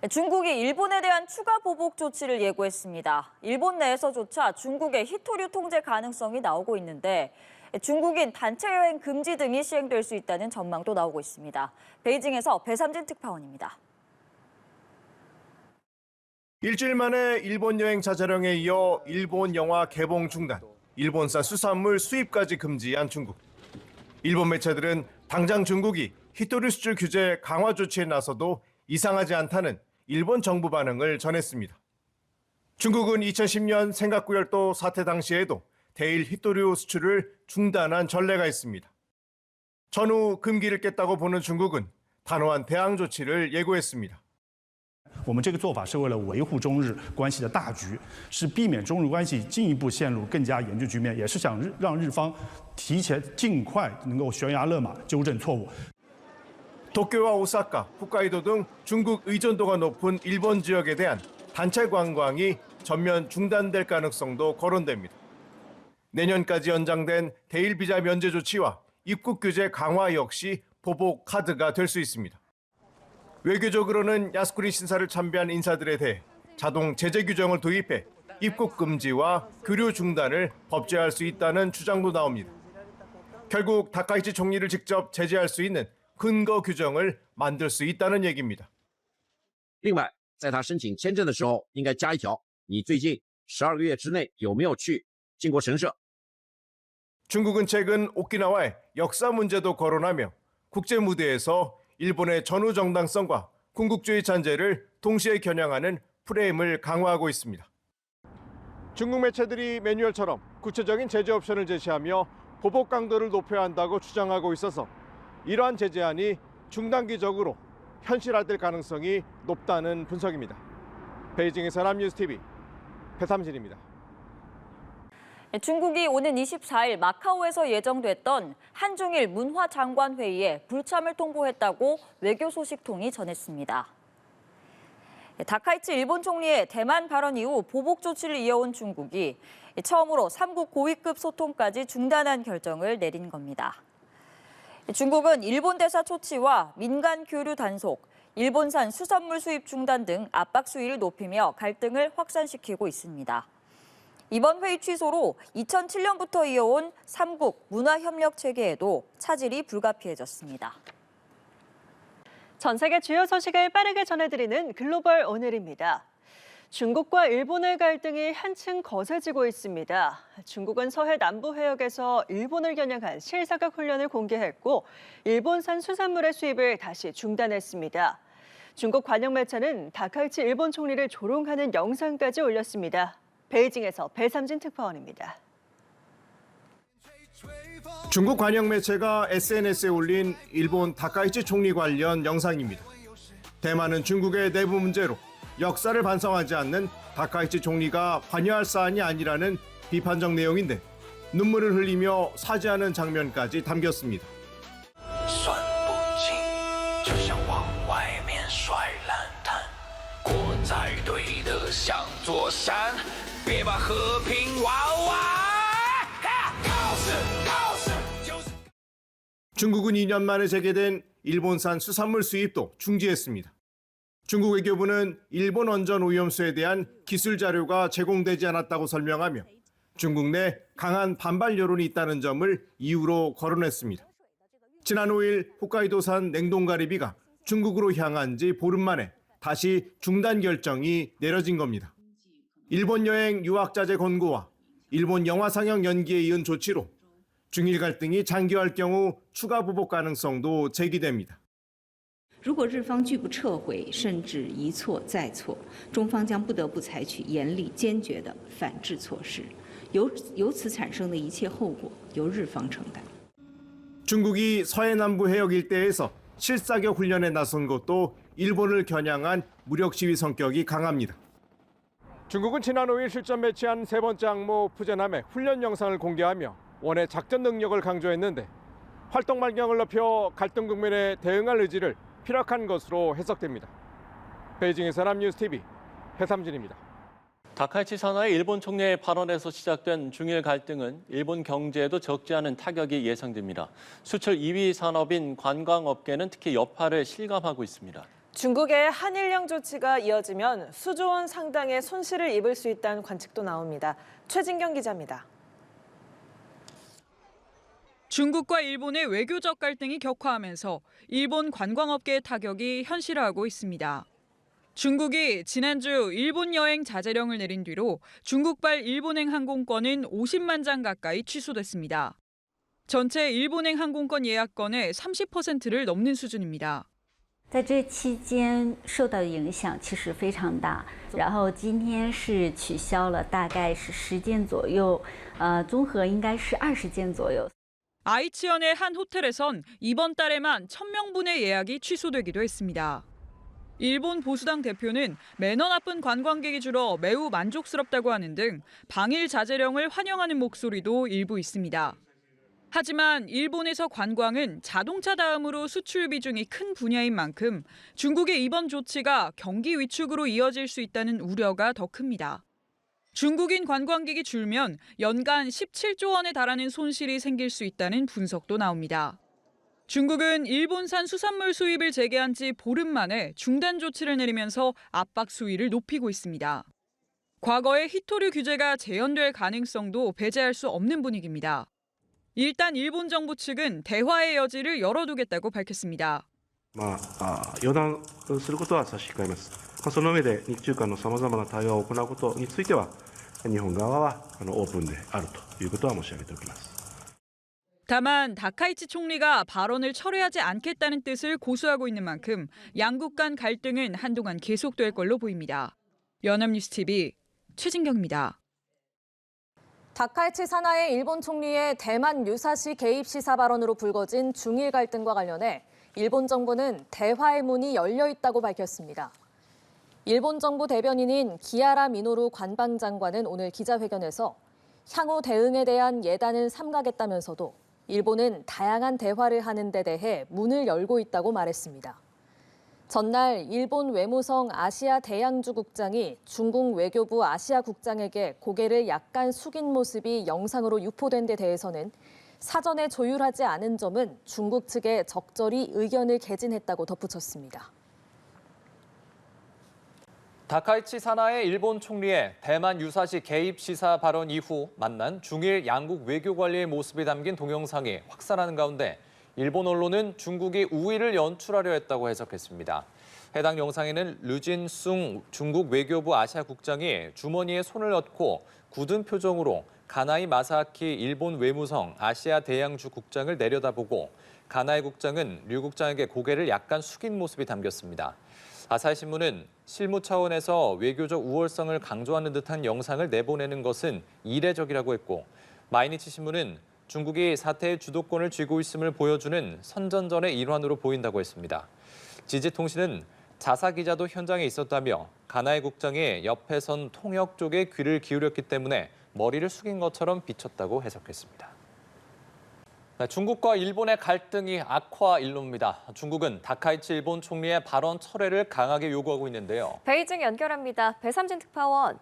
중국이 일본에 대한 추가 보복 조치를 예고했습니다. 일본 내에서조차 중국의 히토류 통제 가능성이 나오고 있는데 중국인 단체 여행 금지 등이 시행될 수 있다는 전망도 나오고 있습니다. 베이징에서 배삼진 특파원입니다. 일주일 만에 일본 여행 자제령에 이어 일본 영화 개봉 중단, 일본산 수산물 수입까지 금지한 중국. 일본 매체들은 당장 중국이 히토류 수출 규제 강화 조치에 나서도 이상하지 않다는 일본 정부 반응을 전했습니다. 중국은 2010년 생각구열도 사태 당시에도 대일 히토류 수출을 중단한 전례가 있습니다. 전후 금기를 깼다고 보는 중국은 단호한 대항 조치를 예고했습니다. 我们这个做法是为了维护中日关系的大局，是避免中日关系进一步陷入更加严峻局面，也是想让日方提前尽快能够悬崖勒马，纠正错误。 도쿄와 오사카, 홋카이도 등 중국 의존도가 높은 일본 지역에 대한 단체 관광이 전면 중단될 가능성도 거론됩니다. 내년까지 연장된 대일 비자 면제 조치와 입국 규제 강화 역시 보복 카드가 될 수 있습니다. 외교적으로는 야스쿠니 신사를 참배한 인사들에 대해 자동 제재 규정을 도입해 입국 금지와 교류 중단을 법제화할 수 있다는 주장도 나옵니다. 결국 다카이치 총리를 직접 제재할 수 있는 근거 규정을 만들 수 있다는 얘기입니다. 另外，在他申请签证的时候，应该加一条：你最近12个月之内有没有去靖国神社？ 중국은 최근 오키나와의 역사 문제도 거론하며 국제 무대에서 일본의 전후 정당성과 군국주의 잔재를 동시에 겨냥하는 프레임을 강화하고 있습니다. 중국 매체들이 매뉴얼처럼 구체적인 제재 옵션을 제시하며 보복 강도를 높여야 한다고 주장하고 있어서 이러한 제재안이 중단기적으로 현실화될 가능성이 높다는 분석입니다. 베이징에서 남뉴스TV 배삼진입니다. 중국이 오는 24일 마카오에서 예정됐던 한중일 문화장관회의에 불참을 통보했다고 외교소식통이 전했습니다. 다카이치 일본 총리의 대만 발언 이후 보복 조치를 이어온 중국이 처음으로 3국 고위급 소통까지 중단한 결정을 내린 겁니다. 중국은 일본 대사 초치와 민간 교류 단속, 일본산 수산물 수입 중단 등 압박 수위를 높이며 갈등을 확산시키고 있습니다. 이번 회의 취소로 2007년부터 이어온 3국 문화협력 체계에도 차질이 불가피해졌습니다. 전 세계 주요 소식을 빠르게 전해드리는 글로벌 오늘입니다. 중국과 일본의 갈등이 한층 거세지고 있습니다. 중국은 서해 남부 해역에서 일본을 겨냥한 실사격 훈련을 공개했고 일본산 수산물의 수입을 다시 중단했습니다. 중국 관영 매체는 다카이치 일본 총리를 조롱하는 영상까지 올렸습니다. 베이징에서 배삼진 특파원입니다. 중국 관영 매체가 SNS에 올린 일본 다카이치 총리 관련 영상입니다. 대만은 중국의 내부 문제로 역사를 반성하지 않는 다카이치 총리가 관여할 사안이 아니라는 비판적 내용인데 눈물을 흘리며 사죄하는 장면까지 담겼습니다. 别把和平玩完。 중국은 2년 만에 재개된 일본산 수산물 수입도 중지했습니다. 중국 외교부는 일본 원전 오염수에 대한 기술 자료가 제공되지 않았다고 설명하며 중국 내 강한 반발 여론이 있다는 점을 이유로 거론했습니다. 지난 5일 홋카이도산 냉동가리비가 중국으로 향한 지 보름 만에 다시 중단 결정이 내려진 겁니다. 일본 여행 유학자재 권고와 일본 영화 상영 연기에 이은 조치로 중일 갈등이 장기화할 경우 추가 보복 가능성도 제기됩니다. 如果日方拒不撤回，甚至一错再错，中方将不得不采取严厉坚决的反制措施，由此产生的一切后果由日方承担。 중국이 서해 남부 해역 일대에서 실사격 훈련에 나선 것도 일본을 겨냥한 무력 시위 성격이 강합니다. 중국은 지난 5일 실전 배치한 세 번째 항모 푸젠함의 훈련 영상을 공개하며 원의 작전 능력을 강조했는데 활동 반경을 넓혀 갈등 국면에 대응할 의지를 피력한 것으로 해석됩니다. 베이징에서 남뉴스TV 배삼진입니다. 다카이치 산하의 일본 총리의 발언에서 시작된 중일 갈등은 일본 경제에도 적지 않은 타격이 예상됩니다. 수출 2위 산업인 관광업계는 특히 여파를 실감하고 있습니다. 중국의 한일령 조치가 이어지면 수조 원 상당의 손실을 입을 수 있다는 관측도 나옵니다. 최진경 기자입니다. 중국과 일본의 외교적 갈등이 격화하면서 일본 관광업계의 타격이 현실화하고 있습니다. 중국이 지난주 일본 여행 자제령을 내린 뒤로 중국발 일본행 항공권은 50만 장 가까이 취소됐습니다. 전체 일본행 항공권 예약건의 30%를 넘는 수준입니다. 在这期间受到的影响其实非常大，然后今天是取消了大概是10件左右，综合应该是20件左右。 아이치현의 한 호텔에선 이번 달에만 1000명분의 예약이 취소되기도 했습니다. 일본 보수당 대표는 매너 나쁜 관광객이 줄어 매우 만족스럽다고 하는 등 방일 자제령을 환영하는 목소리도 일부 있습니다. 하지만 일본에서 관광은 자동차 다음으로 수출 비중이 큰 분야인 만큼 중국의 이번 조치가 경기 위축으로 이어질 수 있다는 우려가 더 큽니다. 중국인 관광객이 줄면 연간 17조 원에 달하는 손실이 생길 수 있다는 분석도 나옵니다. 중국은 일본산 수산물 수입을 재개한 지 보름 만에 중단 조치를 내리면서 압박 수위를 높이고 있습니다. 과거의 히토류 규제가 재연될 가능성도 배제할 수 없는 분위기입니다. 일단 일본 정부 측은 대화의 여지를 열어두겠다고 밝혔습니다. 予断することは差し控えます。その上で日中間のさまざまな対話を行うことについては日本側はオープンであるということは申し上げておきます。 다만 다카이치 총리가 발언을 철회하지 않겠다는 뜻을 고수하고 있는 만큼 양국 간 갈등은 한동안 계속될 걸로 보입니다. 연합뉴스 TV 최진경입니다. 다카이치 사나이 일본 총리의 대만 유사시 개입 시사 발언으로 불거진 중일 갈등과 관련해 일본 정부는 대화의 문이 열려 있다고 밝혔습니다. 일본 정부 대변인인 기아라 미노루 관방장관은 오늘 기자회견에서 향후 대응에 대한 예단을 삼가겠다면서도 일본은 다양한 대화를 하는 데 대해 문을 열고 있다고 말했습니다. 전날 일본 외무성 아시아 대양주 국장이 중국 외교부 아시아 국장에게 고개를 약간 숙인 모습이 영상으로 유포된 데 대해서는 사전에 조율하지 않은 점은 중국 측에 적절히 의견을 개진했다고 덧붙였습니다. 다카이치 사나이 일본 총리의 대만 유사시 개입 시사 발언 이후 만난 중일 양국 외교 관리의 모습이 담긴 동영상이 확산하는 가운데 일본 언론은 중국이 우위를 연출하려 했다고 해석했습니다. 해당 영상에는 류진숭 중국 외교부 아시아 국장이 주머니에 손을 넣고 굳은 표정으로 가나이 마사키 일본 외무성 아시아 대양주 국장을 내려다보고 가나이 국장은 류 국장에게 고개를 약간 숙인 모습이 담겼습니다. 아사히 신문은 실무 차원에서 외교적 우월성을 강조하는 듯한 영상을 내보내는 것은 이례적이라고 했고, 마이니치 신문은 중국이 사태의 주도권을 쥐고 있음을 보여주는 선전전의 일환으로 보인다고 했습니다. 지지통신은 자사 기자도 현장에 있었다며 가나이 국장이 옆에 선 통역 쪽에 귀를 기울였기 때문에 머리를 숙인 것처럼 비쳤다고 해석했습니다. 중국과 일본의 갈등이 악화 일로입니다. 중국은 다카이치 일본 총리의 발언 철회를 강하게 요구하고 있는데요. 베이징 연결합니다. 배삼진 특파원.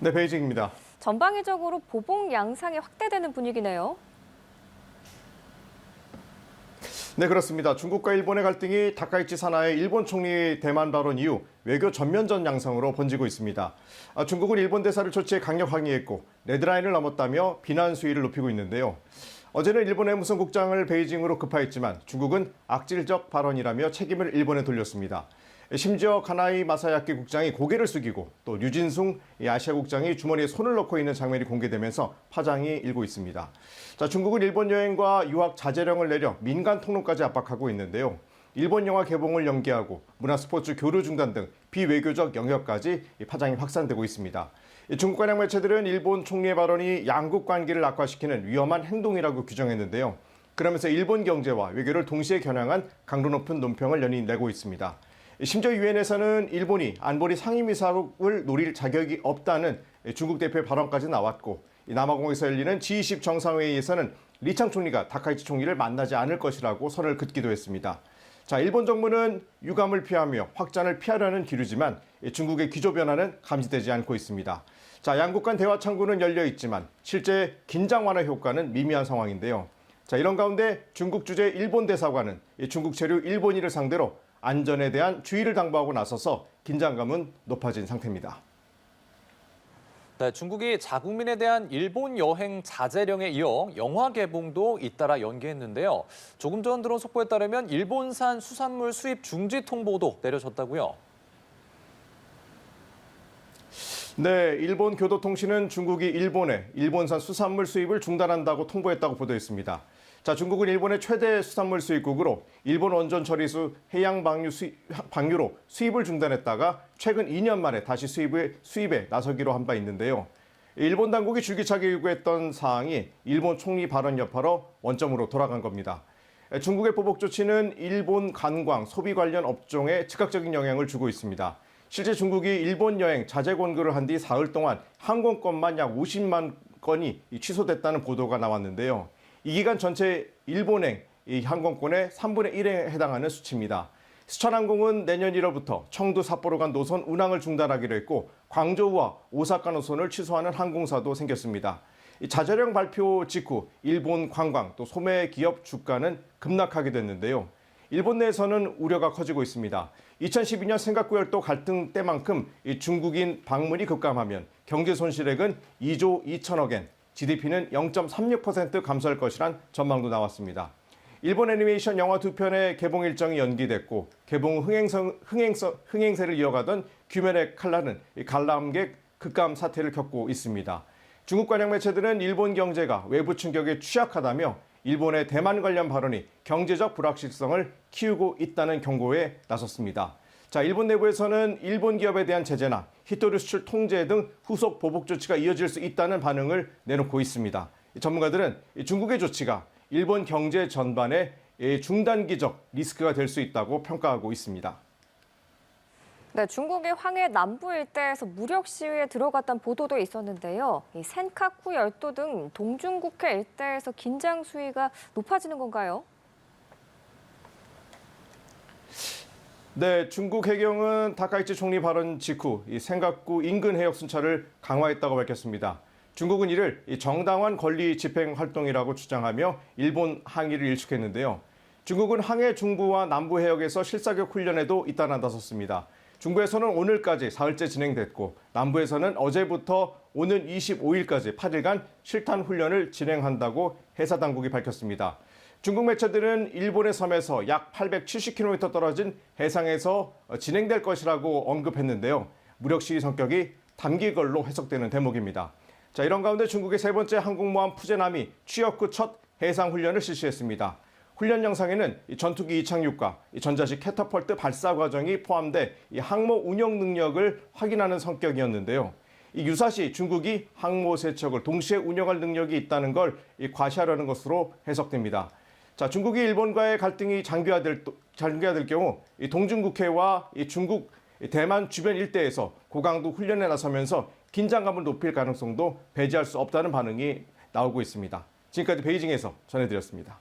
네, 베이징입니다. 전방위적으로 보복 양상이 확대되는 분위기네요. 네, 그렇습니다. 중국과 일본의 갈등이 다카이치 사나이 일본 총리 대만 발언 이후 외교 전면전 양상으로 번지고 있습니다. 중국은 일본 대사를 조치에 강력 항의했고 레드라인을 넘었다며 비난 수위를 높이고 있는데요. 어제는 일본 외무성국장을 베이징으로 급파했지만 중국은 악질적 발언이라며 책임을 일본에 돌렸습니다. 심지어 가나이 마사야키 국장이 고개를 숙이고 또 류진숭 아시아 국장이 주머니에 손을 넣고 있는 장면이 공개되면서 파장이 일고 있습니다. 자, 중국은 일본 여행과 유학 자제령을 내려 민간 통로까지 압박하고 있는데요. 일본 영화 개봉을 연기하고 문화 스포츠 교류 중단 등 비외교적 영역까지 파장이 확산되고 있습니다. 중국 관영 매체들은 일본 총리의 발언이 양국 관계를 악화시키는 위험한 행동이라고 규정했는데요. 그러면서 일본 경제와 외교를 동시에 겨냥한 강도 높은 논평을 연이어 내고 있습니다. 심지어 유엔에서는 일본이 안보리 상임이사국을 노릴 자격이 없다는 중국 대표의 발언까지 나왔고, 남아공에서 열리는 G20 정상회의에서는 리창 총리가 다카이치 총리를 만나지 않을 것이라고 선을 긋기도 했습니다. 자, 일본 정부는 유감을 피하며 확전을 피하려는 기류지만 중국의 기조 변화는 감지되지 않고 있습니다. 자, 양국 간 대화 창구는 열려 있지만 실제 긴장 완화 효과는 미미한 상황인데요. 자, 이런 가운데 중국 주재 일본 대사관은 중국 체류 일본인을 상대로 안전에 대한 주의를 당부하고 나서서 긴장감은 높아진 상태입니다. 네, 중국이 자국민에 대한 일본 여행 자제령에 이어 영화 개봉도 잇따라 연기했는데요. 조금 전 들어온 속보에 따르면 일본산 수산물 수입 중지 통보도 내려졌다고요. 네, 일본 교도통신은 중국이 일본에 일본산 수산물 수입을 중단한다고 통보했다고 보도했습니다. 자, 중국은 일본의 최대 수산물 수입국으로 일본 원전 처리수 해양 방류로 수입을 중단했다가 최근 2년 만에 다시 수입에 나서기로 한 바 있는데요. 일본 당국이 줄기차게 요구했던 사항이 일본 총리 발언 여파로 원점으로 돌아간 겁니다. 중국의 보복 조치는 일본 관광, 소비 관련 업종에 즉각적인 영향을 주고 있습니다. 실제 중국이 일본 여행 자제 권고를 한 뒤 사흘 동안 항공권만 약 50만 건이 취소됐다는 보도가 나왔는데요. 이 기간 전체 일본행 항공권의 3분의 1에 해당하는 수치입니다. 스촨항공은 내년 1월부터 청두 삿포로 간 노선 운항을 중단하기로 했고 광저우와 오사카 노선을 취소하는 항공사도 생겼습니다. 자제령 발표 직후 일본 관광 또 소매 기업 주가는 급락하게 됐는데요. 일본 내에서는 우려가 커지고 있습니다. 2012년 센카쿠 열도 갈등 때만큼 중국인 방문이 급감하면 경제 손실액은 2조 2천억 엔, GDP는 0.36% 감소할 것이란 전망도 나왔습니다. 일본 애니메이션 영화 2편의 개봉 일정이 연기됐고 개봉 흥행세를 이어가던 규면의 칼날은 관람객 급감 사태를 겪고 있습니다. 중국 관영 매체들은 일본 경제가 외부 충격에 취약하다며 일본의 대만 관련 발언이 경제적 불확실성을 키우고 있다는 경고에 나섰습니다. 자, 일본 내부에서는 일본 기업에 대한 제재나 히토류 수출 통제 등 후속 보복 조치가 이어질 수 있다는 반응을 내놓고 있습니다. 전문가들은 중국의 조치가 일본 경제 전반에 중단기적 리스크가 될 수 있다고 평가하고 있습니다. 네, 중국이 황해 남부 일대에서 무력 시위에 들어갔다는 보도도 있었는데요. 이 센카쿠 열도 등 동중국해 일대에서 긴장 수위가 높아지는 건가요? 네, 중국 해경은 다카이치 총리 발언 직후 센카쿠 인근 해역 순찰을 강화했다고 밝혔습니다. 중국은 이를 정당한 권리 집행 활동이라고 주장하며 일본 항의를 일축했는데요. 중국은 항해 중부와 남부 해역에서 실사격 훈련에도 잇따라 나섰습니다. 중부에서는 오늘까지 사흘째 진행됐고 남부에서는 어제부터 오는 25일까지 8일간 실탄 훈련을 진행한다고 해사 당국이 밝혔습니다. 중국 매체들은 일본의 섬에서 약 870km 떨어진 해상에서 진행될 것이라고 언급했는데요. 무력 시위 성격이 담긴 걸로 해석되는 대목입니다. 자, 이런 가운데 중국의 세 번째 항공모함 푸제남이 취역 후 첫 해상 훈련을 실시했습니다. 훈련 영상에는 전투기 이착륙과 전자식 캐터펄트 발사 과정이 포함돼 항모 운영 능력을 확인하는 성격이었는데요. 유사시 중국이 항모 세 척을 동시에 운영할 능력이 있다는 걸 과시하려는 것으로 해석됩니다. 자, 중국이 일본과의 갈등이 장기화될 경우 동중국해와 중국 대만 주변 일대에서 고강도 훈련에 나서면서 긴장감을 높일 가능성도 배제할 수 없다는 반응이 나오고 있습니다. 지금까지 베이징에서 전해드렸습니다.